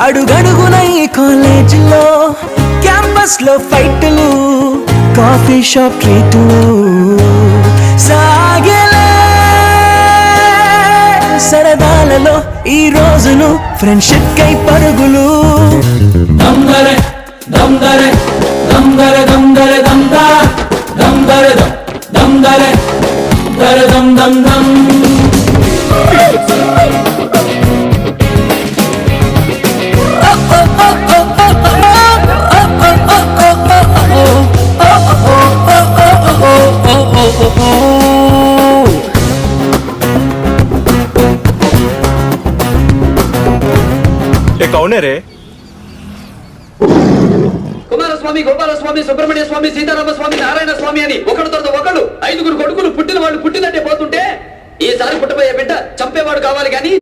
అడుగడుగున ఈ కాలేజీలో క్యాంపస్ లో ఫైట్లు కాఫీ షాప్ ట్రీట్లు సాగేలే సరదాలలో ఈ రోజులు ఫ్రెండ్షిప్ కై పరుగులు దమ్దరే దమ్దరే దమ్దరే దమ్దరే దమ్దా దమ్దరే దమ్దరే దరే దమ్ దమ్ దమ్ कौन है रे? కుమారస్వామి, గోపాలస్వామి, సుబ్రహ్మణ్య స్వామి, సీతారామ స్వామి, నారాయణ స్వామి అని ఒకడు తర్వాత ఒకడు 5 కొడుకులు పుట్టిన వాళ్ళు పుట్టినట్టే పోతుంటే ఈసారి పుట్టబోయే బిడ్డ చంపేవాడు కావాలి కానీ